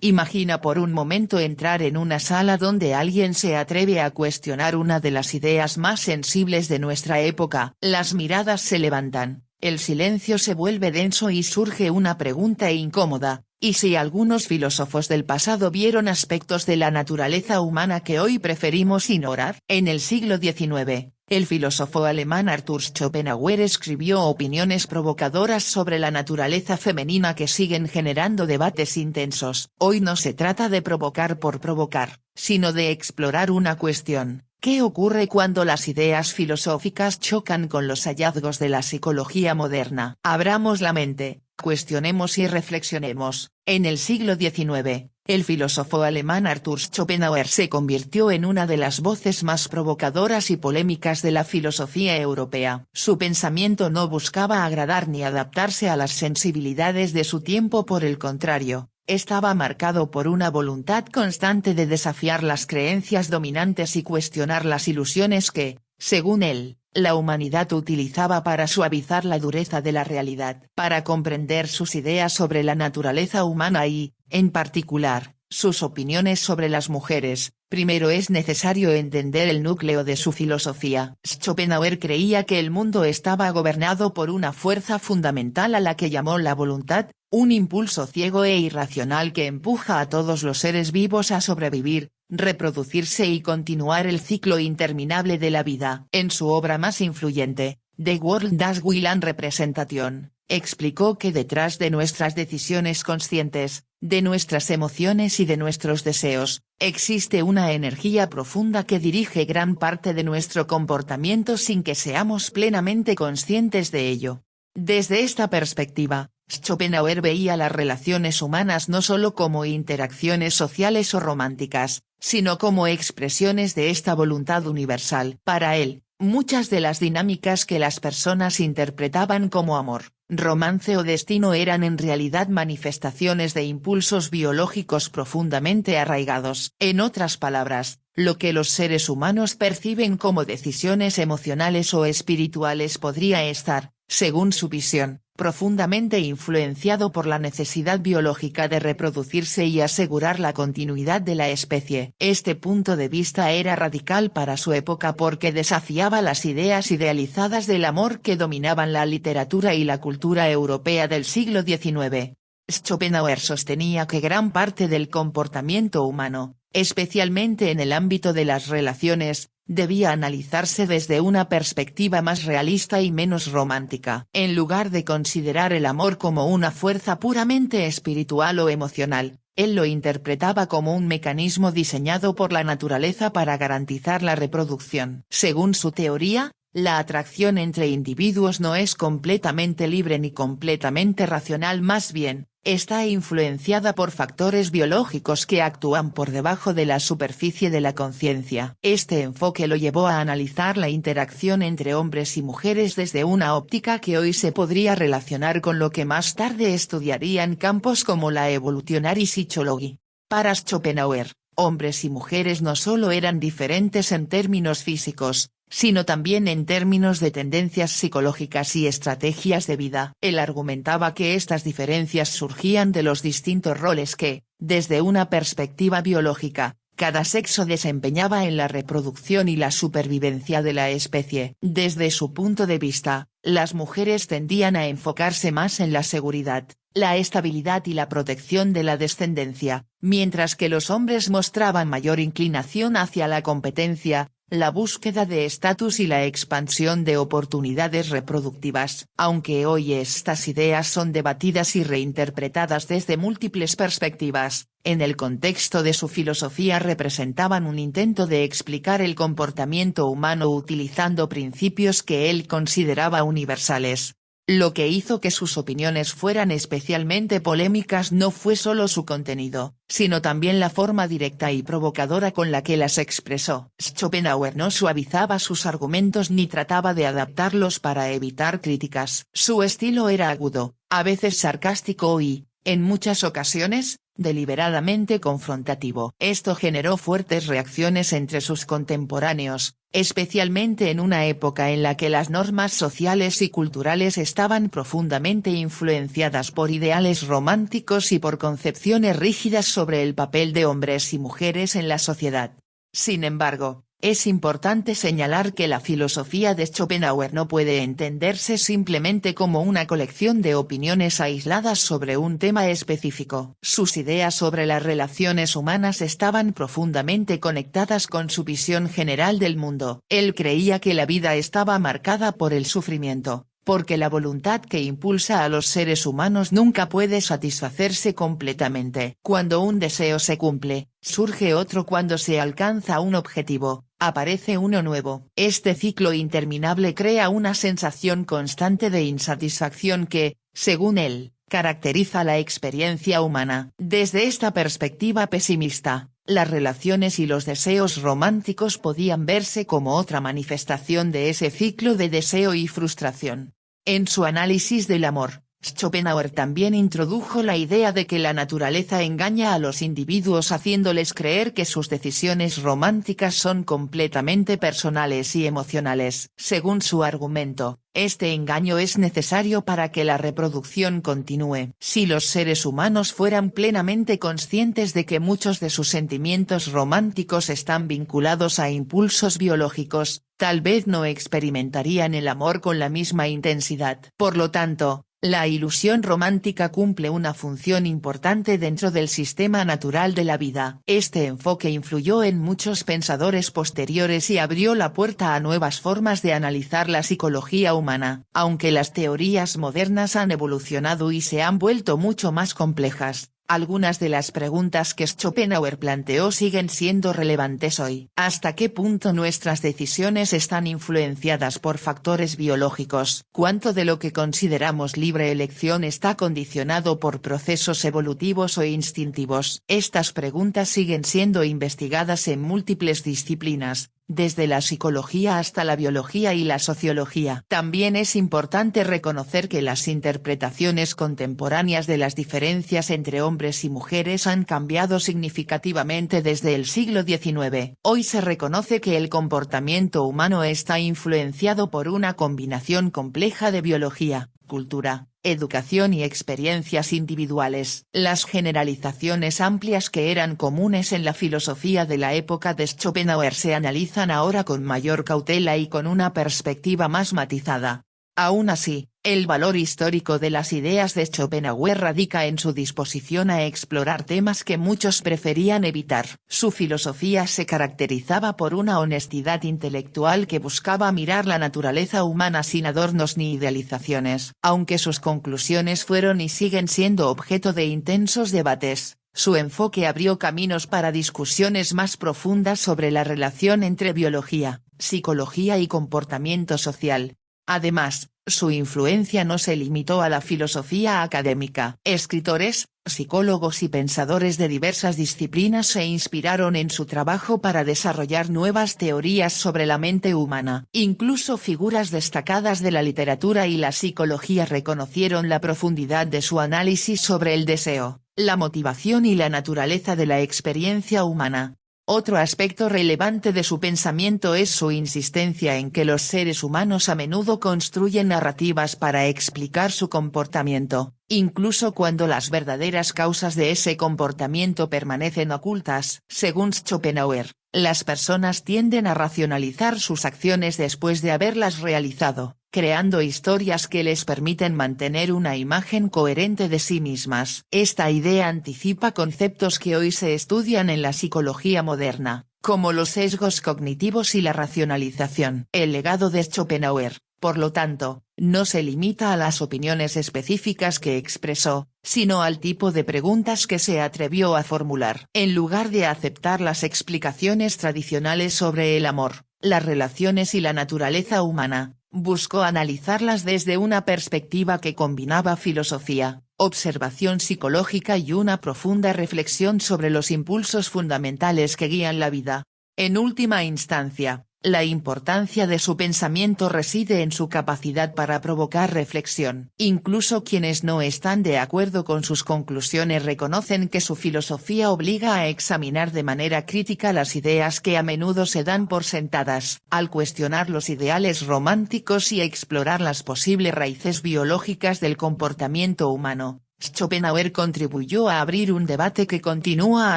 Imagina por un momento entrar en una sala donde alguien se atreve a cuestionar una de las ideas más sensibles de nuestra época. Las miradas se levantan, el silencio se vuelve denso y surge una pregunta incómoda: ¿y si algunos filósofos del pasado vieron aspectos de la naturaleza humana que hoy preferimos ignorar? En el siglo XIX, el filósofo alemán Arthur Schopenhauer escribió opiniones provocadoras sobre la naturaleza femenina que siguen generando debates intensos. Hoy no se trata de provocar por provocar, sino de explorar una cuestión: ¿qué ocurre cuando las ideas filosóficas chocan con los hallazgos de la psicología moderna? Abramos la mente, cuestionemos y reflexionemos. En el siglo XIX, el filósofo alemán Arthur Schopenhauer se convirtió en una de las voces más provocadoras y polémicas de la filosofía europea. Su pensamiento no buscaba agradar ni adaptarse a las sensibilidades de su tiempo, por el contrario, estaba marcado por una voluntad constante de desafiar las creencias dominantes y cuestionar las ilusiones que, según él, la humanidad utilizaba para suavizar la dureza de la realidad. Para comprender sus ideas sobre la naturaleza humana y, en particular, sus opiniones sobre las mujeres, primero es necesario entender el núcleo de su filosofía. Schopenhauer creía que el mundo estaba gobernado por una fuerza fundamental a la que llamó la voluntad, un impulso ciego e irracional que empuja a todos los seres vivos a sobrevivir, reproducirse y continuar el ciclo interminable de la vida. En su obra más influyente, The World as Will and Representation, explicó que detrás de nuestras decisiones conscientes, de nuestras emociones y de nuestros deseos, existe una energía profunda que dirige gran parte de nuestro comportamiento sin que seamos plenamente conscientes de ello. Desde esta perspectiva, Schopenhauer veía las relaciones humanas no solo como interacciones sociales o románticas, sino como expresiones de esta voluntad universal. Para él, muchas de las dinámicas que las personas interpretaban como amor, romance o destino eran en realidad manifestaciones de impulsos biológicos profundamente arraigados. En otras palabras, lo que los seres humanos perciben como decisiones emocionales o espirituales podría estar, según su visión, profundamente influenciado por la necesidad biológica de reproducirse y asegurar la continuidad de la especie. Este punto de vista era radical para su época porque desafiaba las ideas idealizadas del amor que dominaban la literatura y la cultura europea del siglo XIX. Schopenhauer sostenía que gran parte del comportamiento humano, especialmente en el ámbito de las relaciones, debía analizarse desde una perspectiva más realista y menos romántica. En lugar de considerar el amor como una fuerza puramente espiritual o emocional, él lo interpretaba como un mecanismo diseñado por la naturaleza para garantizar la reproducción. Según su teoría, la atracción entre individuos no es completamente libre ni completamente racional, más bien, está influenciada por factores biológicos que actúan por debajo de la superficie de la conciencia. Este enfoque lo llevó a analizar la interacción entre hombres y mujeres desde una óptica que hoy se podría relacionar con lo que más tarde estudiarían campos como la evolutionary psychology. Para Schopenhauer, hombres y mujeres no solo eran diferentes en términos físicos, sino también en términos de tendencias psicológicas y estrategias de vida. Él argumentaba que estas diferencias surgían de los distintos roles que, desde una perspectiva biológica, cada sexo desempeñaba en la reproducción y la supervivencia de la especie. Desde su punto de vista, las mujeres tendían a enfocarse más en la seguridad, la estabilidad y la protección de la descendencia, mientras que los hombres mostraban mayor inclinación hacia la competencia, la búsqueda de estatus y la expansión de oportunidades reproductivas. Aunque hoy estas ideas son debatidas y reinterpretadas desde múltiples perspectivas, en el contexto de su filosofía representaban un intento de explicar el comportamiento humano utilizando principios que él consideraba universales. Lo que hizo que sus opiniones fueran especialmente polémicas no fue solo su contenido, sino también la forma directa y provocadora con la que las expresó. Schopenhauer no suavizaba sus argumentos ni trataba de adaptarlos para evitar críticas. Su estilo era agudo, a veces sarcástico y, en muchas ocasiones, deliberadamente confrontativo. Esto generó fuertes reacciones entre sus contemporáneos, especialmente en una época en la que las normas sociales y culturales estaban profundamente influenciadas por ideales románticos y por concepciones rígidas sobre el papel de hombres y mujeres en la sociedad. Sin embargo, es importante señalar que la filosofía de Schopenhauer no puede entenderse simplemente como una colección de opiniones aisladas sobre un tema específico. Sus ideas sobre las relaciones humanas estaban profundamente conectadas con su visión general del mundo. Él creía que la vida estaba marcada por el sufrimiento, porque la voluntad que impulsa a los seres humanos nunca puede satisfacerse completamente. Cuando un deseo se cumple, surge otro. Cuando se alcanza un objetivo, aparece uno nuevo. Este ciclo interminable crea una sensación constante de insatisfacción que, según él, caracteriza la experiencia humana. Desde esta perspectiva pesimista, las relaciones y los deseos románticos podían verse como otra manifestación de ese ciclo de deseo y frustración. En su análisis del amor, Schopenhauer también introdujo la idea de que la naturaleza engaña a los individuos haciéndoles creer que sus decisiones románticas son completamente personales y emocionales. Según su argumento, este engaño es necesario para que la reproducción continúe. Si los seres humanos fueran plenamente conscientes de que muchos de sus sentimientos románticos están vinculados a impulsos biológicos, tal vez no experimentarían el amor con la misma intensidad. Por lo tanto, la ilusión romántica cumple una función importante dentro del sistema natural de la vida. Este enfoque influyó en muchos pensadores posteriores y abrió la puerta a nuevas formas de analizar la psicología humana. Aunque las teorías modernas han evolucionado y se han vuelto mucho más complejas, algunas de las preguntas que Schopenhauer planteó siguen siendo relevantes hoy. ¿Hasta qué punto nuestras decisiones están influenciadas por factores biológicos? ¿Cuánto de lo que consideramos libre elección está condicionado por procesos evolutivos o instintivos? Estas preguntas siguen siendo investigadas en múltiples disciplinas, desde la psicología hasta la biología y la sociología. También es importante reconocer que las interpretaciones contemporáneas de las diferencias entre hombres y mujeres han cambiado significativamente desde el siglo XIX. Hoy se reconoce que el comportamiento humano está influenciado por una combinación compleja de biología, cultura, educación y experiencias individuales. Las generalizaciones amplias que eran comunes en la filosofía de la época de Schopenhauer se analizan ahora con mayor cautela y con una perspectiva más matizada. Aún así, el valor histórico de las ideas de Schopenhauer radica en su disposición a explorar temas que muchos preferían evitar. Su filosofía se caracterizaba por una honestidad intelectual que buscaba mirar la naturaleza humana sin adornos ni idealizaciones. Aunque sus conclusiones fueron y siguen siendo objeto de intensos debates, su enfoque abrió caminos para discusiones más profundas sobre la relación entre biología, psicología y comportamiento social. Además, su influencia no se limitó a la filosofía académica. Escritores, psicólogos y pensadores de diversas disciplinas se inspiraron en su trabajo para desarrollar nuevas teorías sobre la mente humana. Incluso figuras destacadas de la literatura y la psicología reconocieron la profundidad de su análisis sobre el deseo, la motivación y la naturaleza de la experiencia humana. Otro aspecto relevante de su pensamiento es su insistencia en que los seres humanos a menudo construyen narrativas para explicar su comportamiento, incluso cuando las verdaderas causas de ese comportamiento permanecen ocultas. Según Schopenhauer, las personas tienden a racionalizar sus acciones después de haberlas realizado, creando historias que les permiten mantener una imagen coherente de sí mismas. Esta idea anticipa conceptos que hoy se estudian en la psicología moderna, como los sesgos cognitivos y la racionalización. El legado de Schopenhauer, por lo tanto, no se limita a las opiniones específicas que expresó, sino al tipo de preguntas que se atrevió a formular. En lugar de aceptar las explicaciones tradicionales sobre el amor, las relaciones y la naturaleza humana, buscó analizarlas desde una perspectiva que combinaba filosofía, observación psicológica y una profunda reflexión sobre los impulsos fundamentales que guían la vida. En última instancia, La importancia de su pensamiento reside en su capacidad para provocar reflexión. Incluso quienes no están de acuerdo con sus conclusiones reconocen que su filosofía obliga a examinar de manera crítica las ideas que a menudo se dan por sentadas. Al cuestionar los ideales románticos y explorar las posibles raíces biológicas del comportamiento humano, Schopenhauer contribuyó a abrir un debate que continúa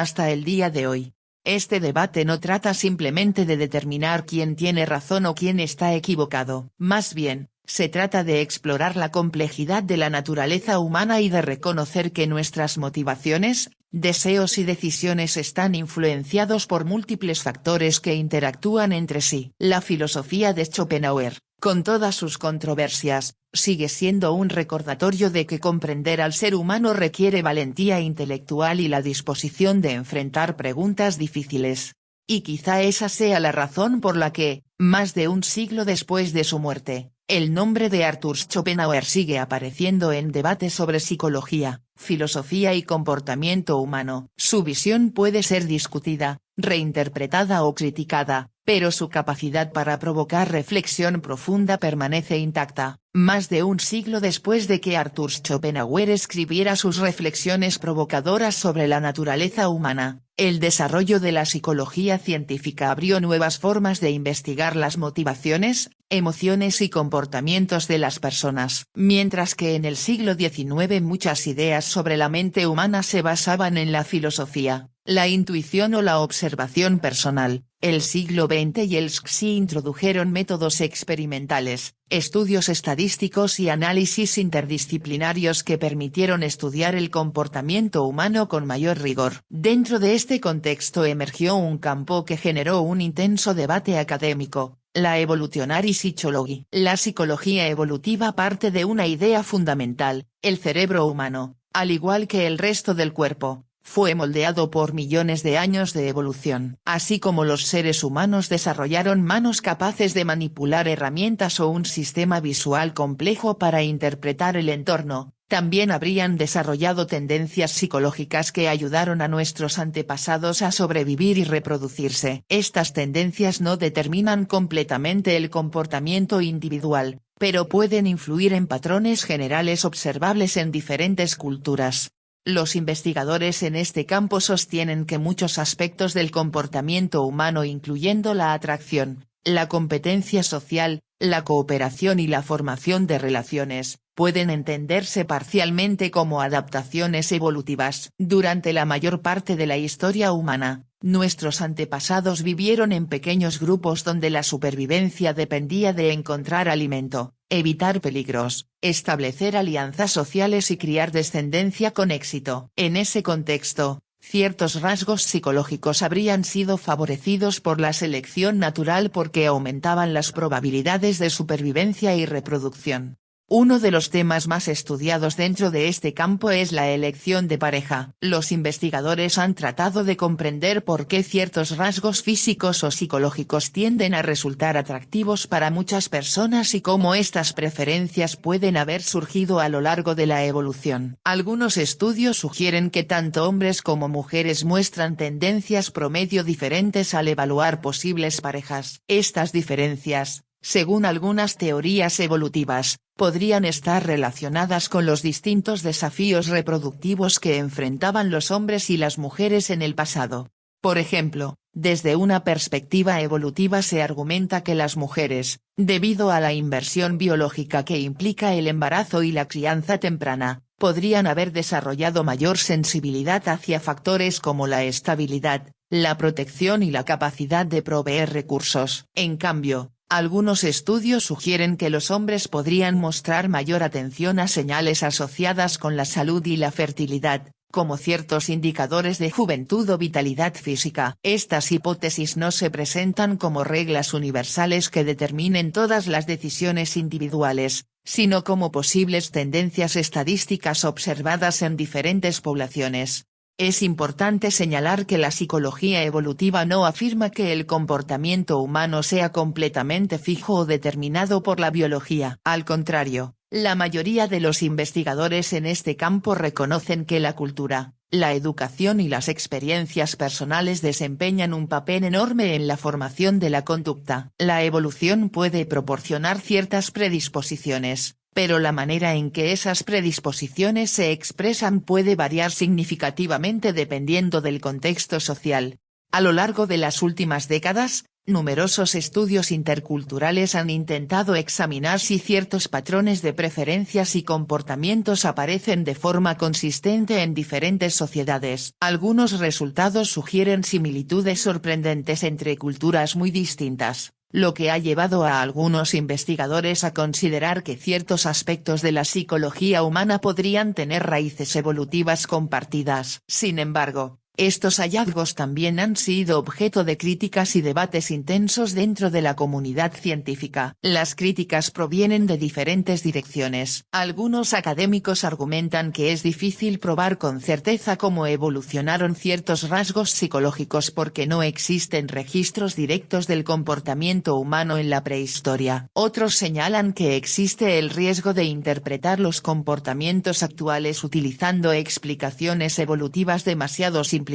hasta el día de hoy. Este debate no trata simplemente de determinar quién tiene razón o quién está equivocado. Más bien, se trata de explorar la complejidad de la naturaleza humana y de reconocer que nuestras motivaciones, deseos y decisiones están influenciados por múltiples factores que interactúan entre sí. La filosofía de Schopenhauer, con todas sus controversias, sigue siendo un recordatorio de que comprender al ser humano requiere valentía intelectual y la disposición de enfrentar preguntas difíciles. Y quizá esa sea la razón por la que, más de un siglo después de su muerte, el nombre de Arthur Schopenhauer sigue apareciendo en debates sobre psicología, filosofía y comportamiento humano. Su visión puede ser discutida, reinterpretada o criticada, pero su capacidad para provocar reflexión profunda permanece intacta. Más de un siglo después de que Arthur Schopenhauer escribiera sus reflexiones provocadoras sobre la naturaleza humana, el desarrollo de la psicología científica abrió nuevas formas de investigar las motivaciones, emociones y comportamientos de las personas. Mientras que en el siglo XIX muchas ideas sobre la mente humana se basaban en la filosofía, la intuición o la observación personal, el siglo XX y el XXI introdujeron métodos experimentales, estudios estadísticos y análisis interdisciplinarios que permitieron estudiar el comportamiento humano con mayor rigor. Dentro de este contexto emergió un campo que generó un intenso debate académico: la evolutionary psychology. La psicología evolutiva parte de una idea fundamental: el cerebro humano, al igual que el resto del cuerpo, fue moldeado por millones de años de evolución. Así como los seres humanos desarrollaron manos capaces de manipular herramientas o un sistema visual complejo para interpretar el entorno, también habrían desarrollado tendencias psicológicas que ayudaron a nuestros antepasados a sobrevivir y reproducirse. Estas tendencias no determinan completamente el comportamiento individual, pero pueden influir en patrones generales observables en diferentes culturas. Los investigadores en este campo sostienen que muchos aspectos del comportamiento humano, incluyendo la atracción, la competencia social, la cooperación y la formación de relaciones, pueden entenderse parcialmente como adaptaciones evolutivas. Durante la mayor parte de la historia humana, nuestros antepasados vivieron en pequeños grupos donde la supervivencia dependía de encontrar alimento, evitar peligros, establecer alianzas sociales y criar descendencia con éxito. En ese contexto, ciertos rasgos psicológicos habrían sido favorecidos por la selección natural porque aumentaban las probabilidades de supervivencia y reproducción. Uno de los temas más estudiados dentro de este campo es la elección de pareja. Los investigadores han tratado de comprender por qué ciertos rasgos físicos o psicológicos tienden a resultar atractivos para muchas personas y cómo estas preferencias pueden haber surgido a lo largo de la evolución. Algunos estudios sugieren que tanto hombres como mujeres muestran tendencias promedio diferentes al evaluar posibles parejas. Estas diferencias, según algunas teorías evolutivas, podrían estar relacionadas con los distintos desafíos reproductivos que enfrentaban los hombres y las mujeres en el pasado. Por ejemplo, desde una perspectiva evolutiva se argumenta que las mujeres, debido a la inversión biológica que implica el embarazo y la crianza temprana, podrían haber desarrollado mayor sensibilidad hacia factores como la estabilidad, la protección y la capacidad de proveer recursos. En cambio, algunos estudios sugieren que los hombres podrían mostrar mayor atención a señales asociadas con la salud y la fertilidad, como ciertos indicadores de juventud o vitalidad física. Estas hipótesis no se presentan como reglas universales que determinen todas las decisiones individuales, sino como posibles tendencias estadísticas observadas en diferentes poblaciones. Es importante señalar que la psicología evolutiva no afirma que el comportamiento humano sea completamente fijo o determinado por la biología. Al contrario, la mayoría de los investigadores en este campo reconocen que la cultura, La educación y las experiencias personales desempeñan un papel enorme en la formación de la conducta. La evolución puede proporcionar ciertas predisposiciones, pero la manera en que esas predisposiciones se expresan puede variar significativamente dependiendo del contexto social. A lo largo de las últimas décadas, numerosos estudios interculturales han intentado examinar si ciertos patrones de preferencias y comportamientos aparecen de forma consistente en diferentes sociedades. Algunos resultados sugieren similitudes sorprendentes entre culturas muy distintas, lo que ha llevado a algunos investigadores a considerar que ciertos aspectos de la psicología humana podrían tener raíces evolutivas compartidas. Sin embargo, estos hallazgos también han sido objeto de críticas y debates intensos dentro de la comunidad científica. Las críticas provienen de diferentes direcciones. Algunos académicos argumentan que es difícil probar con certeza cómo evolucionaron ciertos rasgos psicológicos porque no existen registros directos del comportamiento humano en la prehistoria. Otros señalan que existe el riesgo de interpretar los comportamientos actuales utilizando explicaciones evolutivas demasiado simplificadas.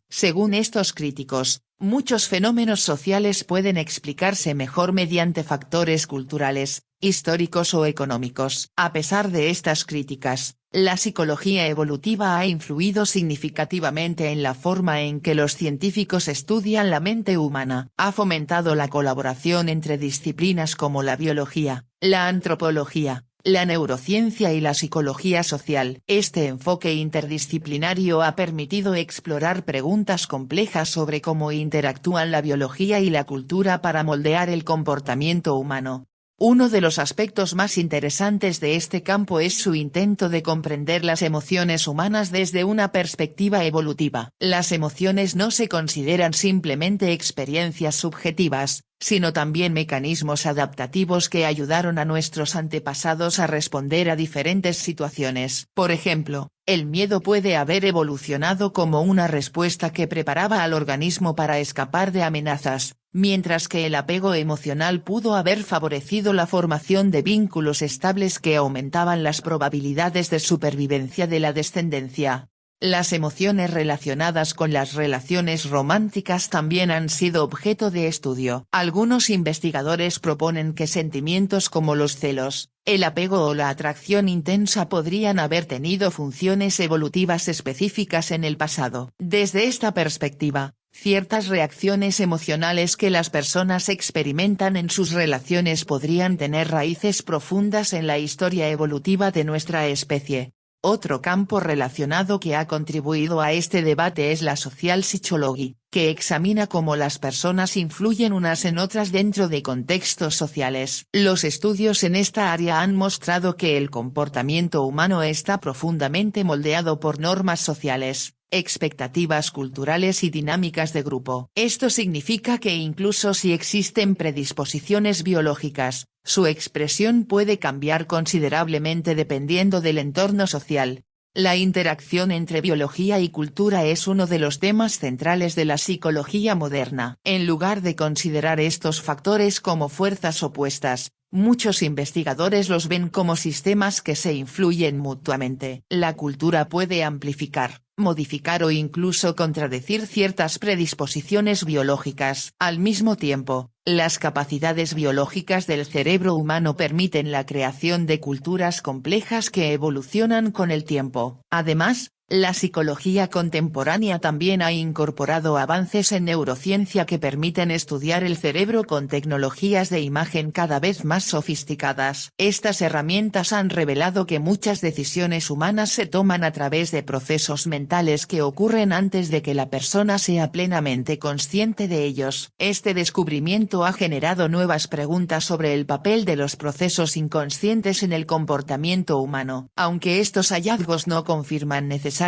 Según estos críticos, muchos fenómenos sociales pueden explicarse mejor mediante factores culturales, históricos o económicos. A pesar de estas críticas, la psicología evolutiva ha influido significativamente en la forma en que los científicos estudian la mente humana. Ha fomentado la colaboración entre disciplinas como la biología, la antropología, la neurociencia y la psicología social. Este enfoque interdisciplinario ha permitido explorar preguntas complejas sobre cómo interactúan la biología y la cultura para moldear el comportamiento humano. Uno de los aspectos más interesantes de este campo es su intento de comprender las emociones humanas desde una perspectiva evolutiva. Las emociones no se consideran simplemente experiencias subjetivas, sino también mecanismos adaptativos que ayudaron a nuestros antepasados a responder a diferentes situaciones. Por ejemplo, el miedo puede haber evolucionado como una respuesta que preparaba al organismo para escapar de amenazas, mientras que el apego emocional pudo haber favorecido la formación de vínculos estables que aumentaban las probabilidades de supervivencia de la descendencia. Las emociones relacionadas con las relaciones románticas también han sido objeto de estudio. Algunos investigadores proponen que sentimientos como los celos, el apego o la atracción intensa podrían haber tenido funciones evolutivas específicas en el pasado. Desde esta perspectiva, ciertas reacciones emocionales que las personas experimentan en sus relaciones podrían tener raíces profundas en la historia evolutiva de nuestra especie. Otro campo relacionado que ha contribuido a este debate es la social psychology, que examina cómo las personas influyen unas en otras dentro de contextos sociales. Los estudios en esta área han mostrado que el comportamiento humano está profundamente moldeado por normas sociales, expectativas culturales y dinámicas de grupo. Esto significa que incluso si existen predisposiciones biológicas, su expresión puede cambiar considerablemente dependiendo del entorno social. La interacción entre biología y cultura es uno de los temas centrales de la psicología moderna. En lugar de considerar estos factores como fuerzas opuestas, muchos investigadores los ven como sistemas que se influyen mutuamente. La cultura puede amplificar, modificar o incluso contradecir ciertas predisposiciones biológicas. Al mismo tiempo, las capacidades biológicas del cerebro humano permiten la creación de culturas complejas que evolucionan con el tiempo. Además, la psicología contemporánea también ha incorporado avances en neurociencia que permiten estudiar el cerebro con tecnologías de imagen cada vez más sofisticadas. Estas herramientas han revelado que muchas decisiones humanas se toman a través de procesos mentales que ocurren antes de que la persona sea plenamente consciente de ellos. Este descubrimiento ha generado nuevas preguntas sobre el papel de los procesos inconscientes en el comportamiento humano. Aunque estos hallazgos no confirman necesariamente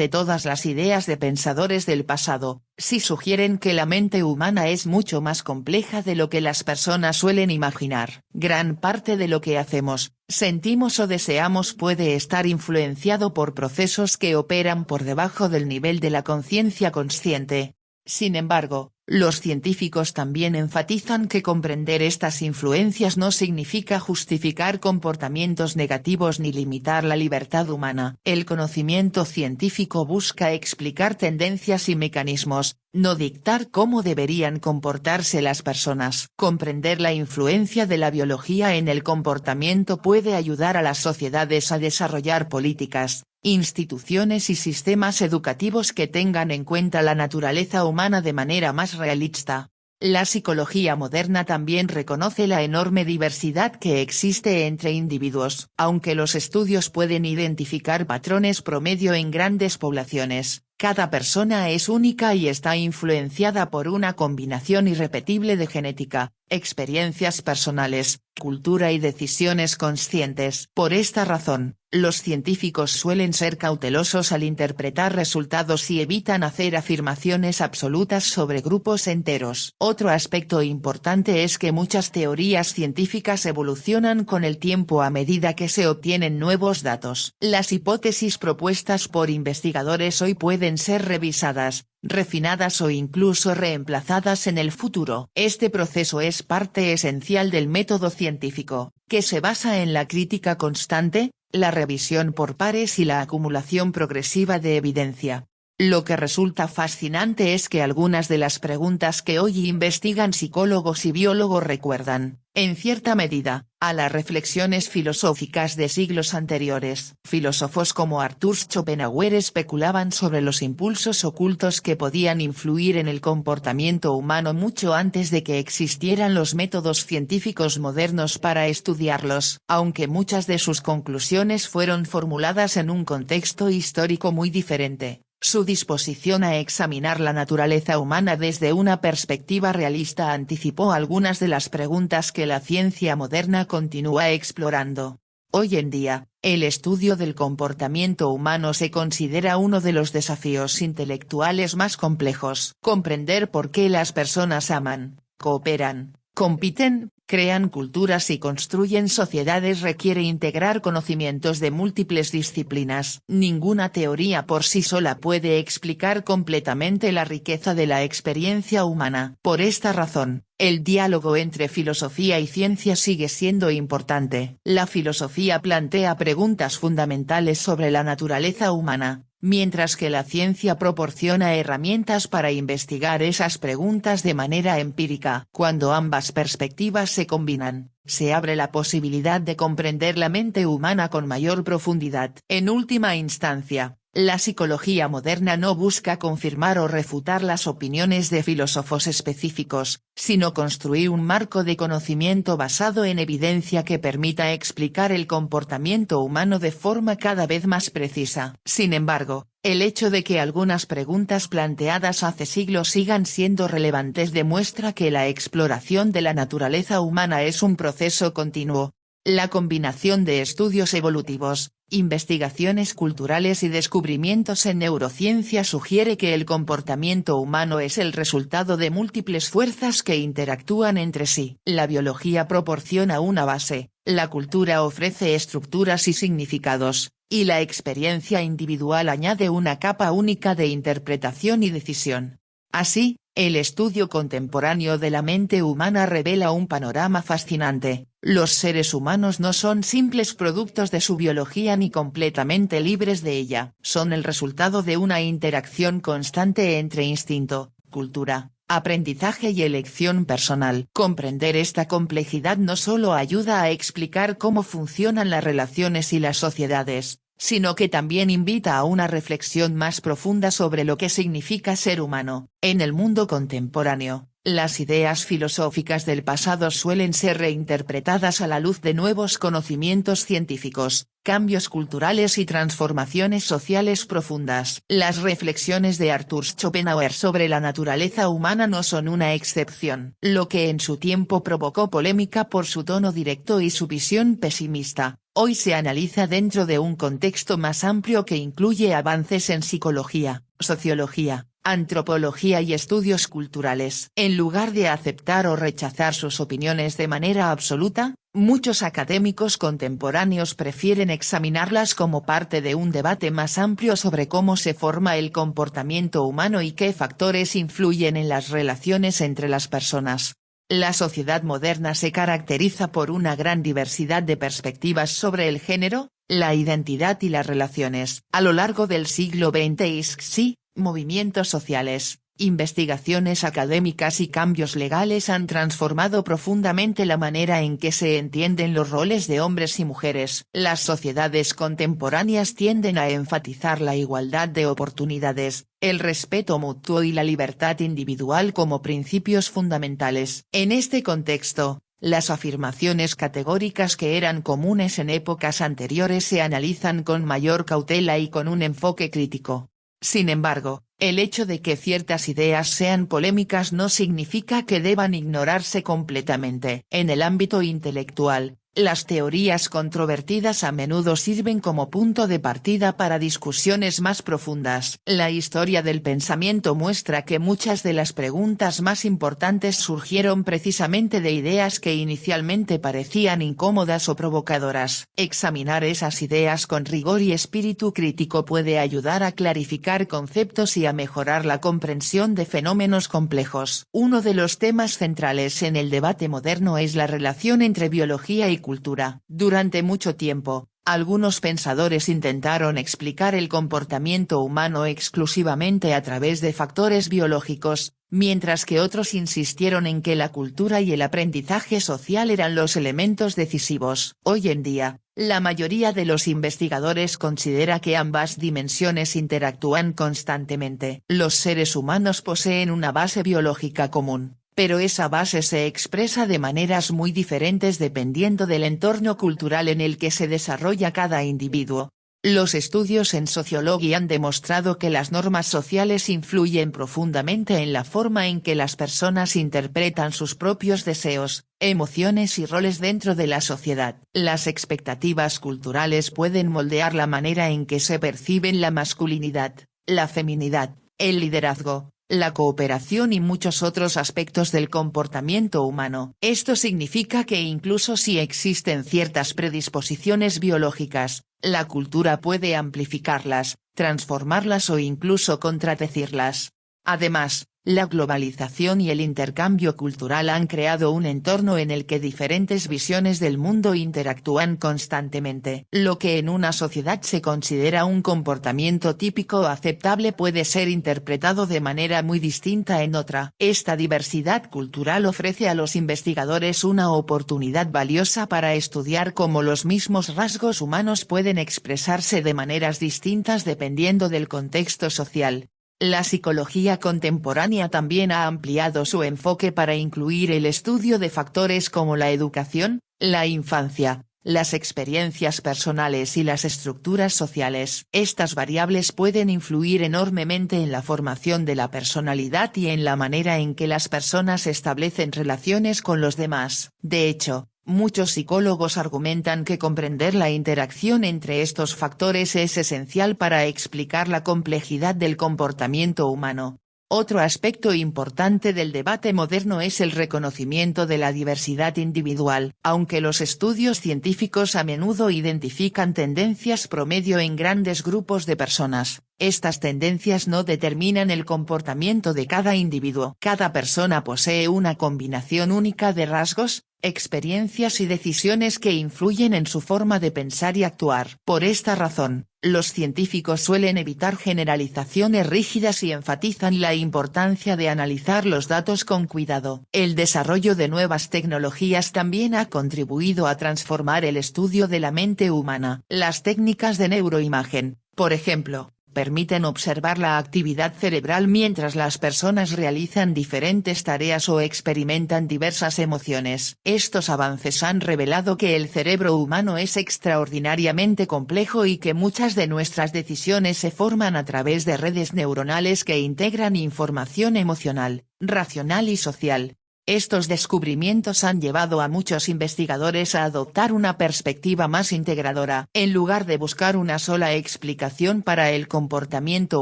todas las ideas de pensadores del pasado, sí sugieren que la mente humana es mucho más compleja de lo que las personas suelen imaginar. Gran parte de lo que hacemos, sentimos o deseamos puede estar influenciado por procesos que operan por debajo del nivel de la conciencia consciente. Sin embargo, Los científicos también enfatizan que comprender estas influencias no significa justificar comportamientos negativos ni limitar la libertad humana. El conocimiento científico busca explicar tendencias y mecanismos, no dictar cómo deberían comportarse las personas. Comprender la influencia de la biología en el comportamiento puede ayudar a las sociedades a desarrollar políticas, instituciones y sistemas educativos que tengan en cuenta la naturaleza humana de manera más realista. La psicología moderna también reconoce la enorme diversidad que existe entre individuos. Aunque los estudios pueden identificar patrones promedio en grandes poblaciones, cada persona es única y está influenciada por una combinación irrepetible de genética, experiencias personales, cultura y decisiones conscientes. Por esta razón, los científicos suelen ser cautelosos al interpretar resultados y evitan hacer afirmaciones absolutas sobre grupos enteros. Otro aspecto importante es que muchas teorías científicas evolucionan con el tiempo a medida que se obtienen nuevos datos. Las hipótesis propuestas por investigadores hoy pueden ser revisadas, refinadas o incluso reemplazadas en el futuro. Este proceso es parte esencial del método científico, que se basa en la crítica constante, la revisión por pares y la acumulación progresiva de evidencia. Lo que resulta fascinante es que algunas de las preguntas que hoy investigan psicólogos y biólogos recuerdan, en cierta medida, a las reflexiones filosóficas de siglos anteriores. Filósofos como Arthur Schopenhauer especulaban sobre los impulsos ocultos que podían influir en el comportamiento humano mucho antes de que existieran los métodos científicos modernos para estudiarlos. Aunque muchas de sus conclusiones fueron formuladas en un contexto histórico muy diferente, su disposición a examinar la naturaleza humana desde una perspectiva realista anticipó algunas de las preguntas que la ciencia moderna continúa explorando. Hoy en día, el estudio del comportamiento humano se considera uno de los desafíos intelectuales más complejos. Comprender por qué las personas aman, cooperan, compiten, crean culturas y construyen sociedades requiere integrar conocimientos de múltiples disciplinas. Ninguna teoría por sí sola puede explicar completamente la riqueza de la experiencia humana. Por esta razón, el diálogo entre filosofía y ciencia sigue siendo importante. La filosofía plantea preguntas fundamentales sobre la naturaleza humana, mientras que la ciencia proporciona herramientas para investigar esas preguntas de manera empírica. Cuando ambas perspectivas se combinan, se abre la posibilidad de comprender la mente humana con mayor profundidad. En última instancia, la psicología moderna no busca confirmar o refutar las opiniones de filósofos específicos, sino construir un marco de conocimiento basado en evidencia que permita explicar el comportamiento humano de forma cada vez más precisa. Sin embargo, el hecho de que algunas preguntas planteadas hace siglos sigan siendo relevantes demuestra que la exploración de la naturaleza humana es un proceso continuo. La combinación de estudios evolutivos, investigaciones culturales y descubrimientos en neurociencia sugiere que el comportamiento humano es el resultado de múltiples fuerzas que interactúan entre sí. La biología proporciona una base, la cultura ofrece estructuras y significados, y la experiencia individual añade una capa única de interpretación y decisión. Así, el estudio contemporáneo de la mente humana revela un panorama fascinante. Los seres humanos no son simples productos de su biología ni completamente libres de ella. Son el resultado de una interacción constante entre instinto, cultura, aprendizaje y elección personal. Comprender esta complejidad no solo ayuda a explicar cómo funcionan las relaciones y las sociedades, sino que también invita a una reflexión más profunda sobre lo que significa ser humano. En el mundo contemporáneo, las ideas filosóficas del pasado suelen ser reinterpretadas a la luz de nuevos conocimientos científicos, cambios culturales y transformaciones sociales profundas. Las reflexiones de Arthur Schopenhauer sobre la naturaleza humana no son una excepción. Lo que en su tiempo provocó polémica por su tono directo y su visión pesimista, hoy se analiza dentro de un contexto más amplio que incluye avances en psicología, sociología, antropología y estudios culturales. En lugar de aceptar o rechazar sus opiniones de manera absoluta, Muchos académicos contemporáneos prefieren examinarlas como parte de un debate más amplio sobre cómo se forma el comportamiento humano y qué factores influyen en las relaciones entre las personas. La sociedad moderna se caracteriza por una gran diversidad de perspectivas sobre el género, la identidad y las relaciones. A lo largo del siglo XX, movimientos sociales, investigaciones académicas y cambios legales han transformado profundamente la manera en que se entienden los roles de hombres y mujeres. Las sociedades contemporáneas tienden a enfatizar la igualdad de oportunidades, el respeto mutuo y la libertad individual como principios fundamentales. En este contexto, las afirmaciones categóricas que eran comunes en épocas anteriores se analizan con mayor cautela y con un enfoque crítico. Sin embargo, el hecho de que ciertas ideas sean polémicas no significa que deban ignorarse completamente. En el ámbito intelectual, las teorías controvertidas a menudo sirven como punto de partida para discusiones más profundas. La historia del pensamiento muestra que muchas de las preguntas más importantes surgieron precisamente de ideas que inicialmente parecían incómodas o provocadoras. Examinar esas ideas con rigor y espíritu crítico puede ayudar a clarificar conceptos y a mejorar la comprensión de fenómenos complejos. Uno de los temas centrales en el debate moderno es la relación entre biología y cultura. Durante mucho tiempo, algunos pensadores intentaron explicar el comportamiento humano exclusivamente a través de factores biológicos, mientras que otros insistieron en que la cultura y el aprendizaje social eran los elementos decisivos. Hoy en día, la mayoría de los investigadores considera que ambas dimensiones interactúan constantemente. Los seres humanos poseen una base biológica común, pero esa base se expresa de maneras muy diferentes dependiendo del entorno cultural en el que se desarrolla cada individuo. Los estudios en sociología han demostrado que las normas sociales influyen profundamente en la forma en que las personas interpretan sus propios deseos, emociones y roles dentro de la sociedad. Las expectativas culturales pueden moldear la manera en que se perciben la masculinidad, la feminidad, el liderazgo, la cooperación y muchos otros aspectos del comportamiento humano. Esto significa que incluso si existen ciertas predisposiciones biológicas, la cultura puede amplificarlas, transformarlas o incluso contradecirlas. Además, la globalización y el intercambio cultural han creado un entorno en el que diferentes visiones del mundo interactúan constantemente. Lo que en una sociedad se considera un comportamiento típico o aceptable puede ser interpretado de manera muy distinta en otra. Esta diversidad cultural ofrece a los investigadores una oportunidad valiosa para estudiar cómo los mismos rasgos humanos pueden expresarse de maneras distintas dependiendo del contexto social. La psicología contemporánea también ha ampliado su enfoque para incluir el estudio de factores como la educación, la infancia, las experiencias personales y las estructuras sociales. Estas variables pueden influir enormemente en la formación de la personalidad y en la manera en que las personas establecen relaciones con los demás. De hecho, muchos psicólogos argumentan que comprender la interacción entre estos factores es esencial para explicar la complejidad del comportamiento humano. Otro aspecto importante del debate moderno es el reconocimiento de la diversidad individual. Aunque los estudios científicos a menudo identifican tendencias promedio en grandes grupos de personas, estas tendencias no determinan el comportamiento de cada individuo. Cada persona posee una combinación única de rasgos, experiencias y decisiones que influyen en su forma de pensar y actuar. Por esta razón, los científicos suelen evitar generalizaciones rígidas y enfatizan la importancia de analizar los datos con cuidado. El desarrollo de nuevas tecnologías también ha contribuido a transformar el estudio de la mente humana. Las técnicas de neuroimagen, por ejemplo, permiten observar la actividad cerebral mientras las personas realizan diferentes tareas o experimentan diversas emociones. Estos avances han revelado que el cerebro humano es extraordinariamente complejo y que muchas de nuestras decisiones se forman a través de redes neuronales que integran información emocional, racional y social. Estos descubrimientos han llevado a muchos investigadores a adoptar una perspectiva más integradora. En lugar de buscar una sola explicación para el comportamiento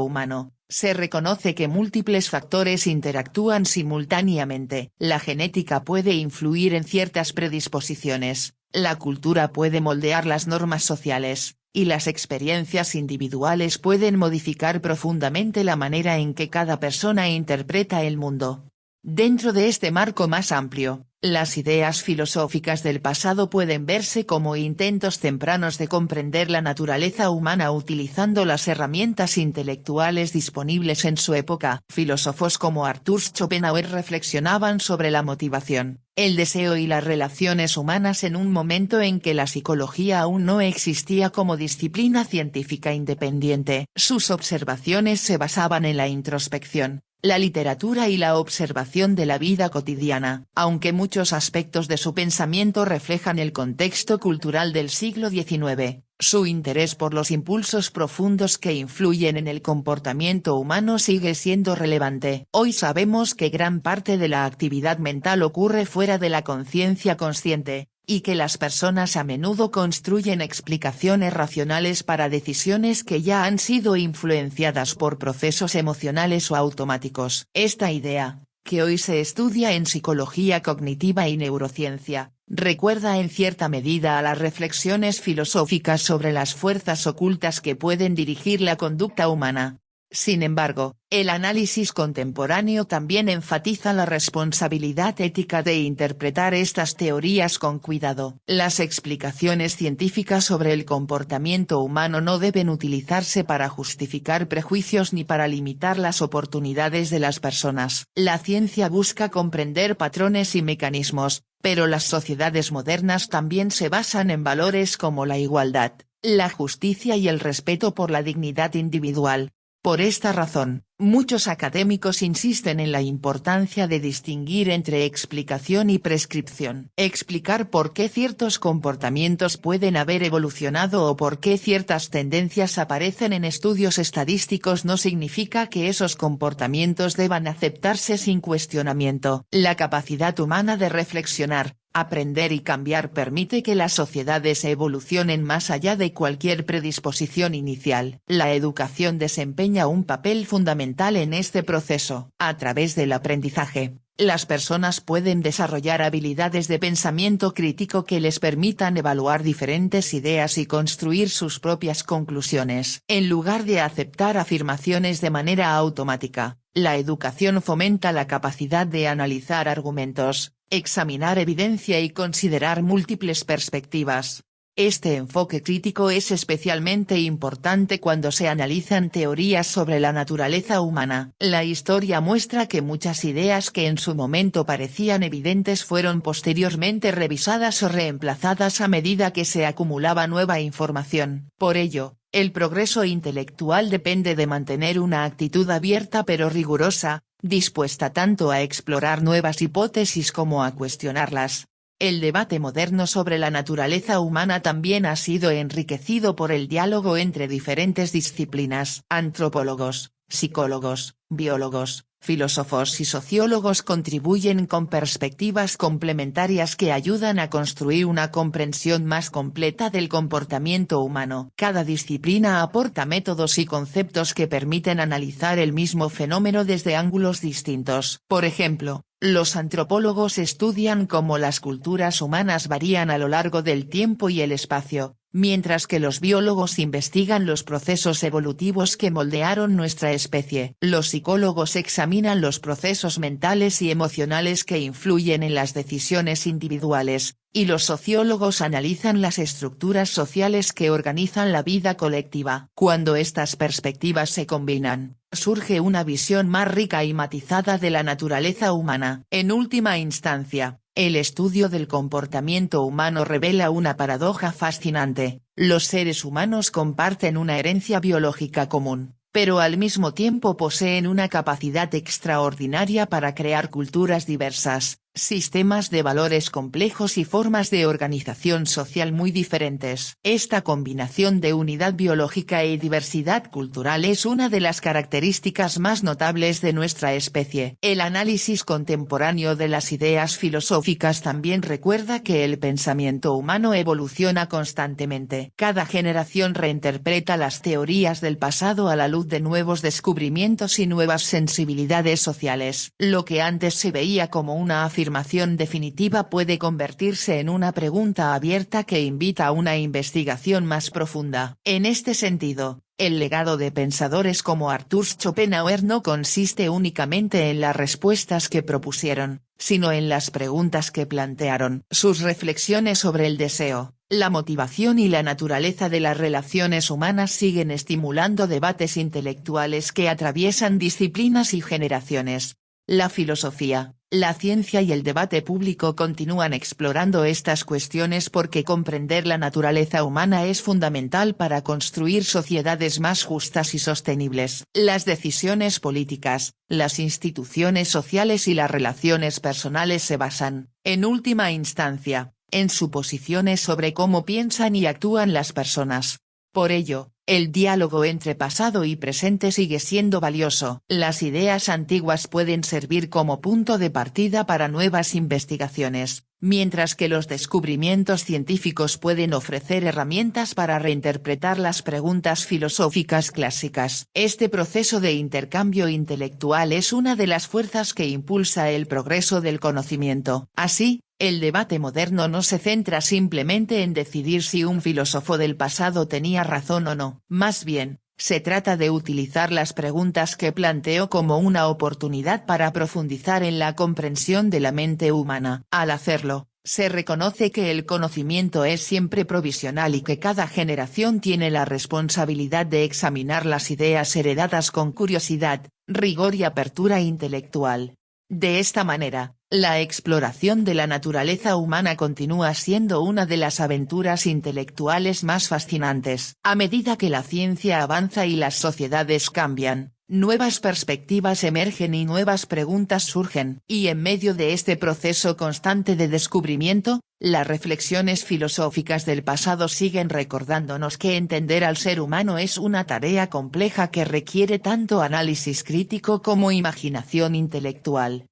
humano, se reconoce que múltiples factores interactúan simultáneamente. La genética puede influir en ciertas predisposiciones, La cultura puede moldear las normas sociales, y las experiencias individuales pueden modificar profundamente la manera en que cada persona interpreta el mundo. Dentro de este marco más amplio, las ideas filosóficas del pasado pueden verse como intentos tempranos de comprender la naturaleza humana utilizando las herramientas intelectuales disponibles en su época. Filósofos como Arthur Schopenhauer reflexionaban sobre la motivación, el deseo y las relaciones humanas en un momento en que la psicología aún no existía como disciplina científica independiente. Sus observaciones se basaban en la introspección, la literatura y la observación de la vida cotidiana, aunque muchos aspectos de su pensamiento reflejan el contexto cultural del siglo XIX, su interés por los impulsos profundos que influyen en el comportamiento humano sigue siendo relevante. Hoy sabemos que gran parte de la actividad mental ocurre fuera de la conciencia consciente, y que las personas a menudo construyen explicaciones racionales para decisiones que ya han sido influenciadas por procesos emocionales o automáticos. Esta idea, que hoy se estudia en psicología cognitiva y neurociencia, recuerda en cierta medida a las reflexiones filosóficas sobre las fuerzas ocultas que pueden dirigir la conducta humana. Sin embargo, el análisis contemporáneo también enfatiza la responsabilidad ética de interpretar estas teorías con cuidado. Las explicaciones científicas sobre el comportamiento humano no deben utilizarse para justificar prejuicios ni para limitar las oportunidades de las personas. La ciencia busca comprender patrones y mecanismos, pero las sociedades modernas también se basan en valores como la igualdad, la justicia y el respeto por la dignidad individual. Por esta razón, muchos académicos insisten en la importancia de distinguir entre explicación y prescripción. Explicar por qué ciertos comportamientos pueden haber evolucionado o por qué ciertas tendencias aparecen en estudios estadísticos no significa que esos comportamientos deban aceptarse sin cuestionamiento. La capacidad humana de reflexionar, aprender y cambiar permite que las sociedades evolucionen más allá de cualquier predisposición inicial. La educación desempeña un papel fundamental en este proceso. A través del aprendizaje, las personas pueden desarrollar habilidades de pensamiento crítico que les permitan evaluar diferentes ideas y construir sus propias conclusiones. En lugar de aceptar afirmaciones de manera automática, la educación fomenta la capacidad de analizar argumentos, examinar evidencia y considerar múltiples perspectivas. Este enfoque crítico es especialmente importante cuando se analizan teorías sobre la naturaleza humana. La historia muestra que muchas ideas que en su momento parecían evidentes fueron posteriormente revisadas o reemplazadas a medida que se acumulaba nueva información. Por ello, el progreso intelectual depende de mantener una actitud abierta pero rigurosa, dispuesta tanto a explorar nuevas hipótesis como a cuestionarlas. El debate moderno sobre la naturaleza humana también ha sido enriquecido por el diálogo entre diferentes disciplinas. Antropólogos, psicólogos, biólogos, filósofos y sociólogos contribuyen con perspectivas complementarias que ayudan a construir una comprensión más completa del comportamiento humano. Cada disciplina aporta métodos y conceptos que permiten analizar el mismo fenómeno desde ángulos distintos. Por ejemplo, los antropólogos estudian cómo las culturas humanas varían a lo largo del tiempo y el espacio, mientras que los biólogos investigan los procesos evolutivos que moldearon nuestra especie. Los psicólogos examinan los procesos mentales y emocionales que influyen en las decisiones individuales, y los sociólogos analizan las estructuras sociales que organizan la vida colectiva. Cuando estas perspectivas se combinan, surge una visión más rica y matizada de la naturaleza humana. En última instancia, el estudio del comportamiento humano revela una paradoja fascinante: los seres humanos comparten una herencia biológica común, pero al mismo tiempo poseen una capacidad extraordinaria para crear culturas diversas, sistemas de valores complejos y formas de organización social muy diferentes. Esta combinación de unidad biológica y diversidad cultural es una de las características más notables de nuestra especie. El análisis contemporáneo de las ideas filosóficas también recuerda que el pensamiento humano evoluciona constantemente. Cada generación reinterpreta las teorías del pasado a la luz de nuevos descubrimientos y nuevas sensibilidades sociales. Lo que antes se veía como una afirmación afirmación definitiva puede convertirse en una pregunta abierta que invita a una investigación más profunda. En este sentido, el legado de pensadores como Arthur Schopenhauer no consiste únicamente en las respuestas que propusieron, sino en las preguntas que plantearon. Sus reflexiones sobre el deseo, la motivación y la naturaleza de las relaciones humanas siguen estimulando debates intelectuales que atraviesan disciplinas y generaciones. La filosofía, la ciencia y el debate público continúan explorando estas cuestiones porque comprender la naturaleza humana es fundamental para construir sociedades más justas y sostenibles. Las decisiones políticas, las instituciones sociales y las relaciones personales se basan, en última instancia, en suposiciones sobre cómo piensan y actúan las personas. Por ello, el diálogo entre pasado y presente sigue siendo valioso. Las ideas antiguas pueden servir como punto de partida para nuevas investigaciones, mientras que los descubrimientos científicos pueden ofrecer herramientas para reinterpretar las preguntas filosóficas clásicas. Este proceso de intercambio intelectual es una de las fuerzas que impulsa el progreso del conocimiento. Así, el debate moderno no se centra simplemente en decidir si un filósofo del pasado tenía razón o no, más bien, se trata de utilizar las preguntas que planteó como una oportunidad para profundizar en la comprensión de la mente humana. Al hacerlo, se reconoce que el conocimiento es siempre provisional y que cada generación tiene la responsabilidad de examinar las ideas heredadas con curiosidad, rigor y apertura intelectual. De esta manera, la exploración de la naturaleza humana continúa siendo una de las aventuras intelectuales más fascinantes. A medida que la ciencia avanza y las sociedades cambian, nuevas perspectivas emergen y nuevas preguntas surgen. Y en medio de este proceso constante de descubrimiento, las reflexiones filosóficas del pasado siguen recordándonos que entender al ser humano es una tarea compleja que requiere tanto análisis crítico como imaginación intelectual.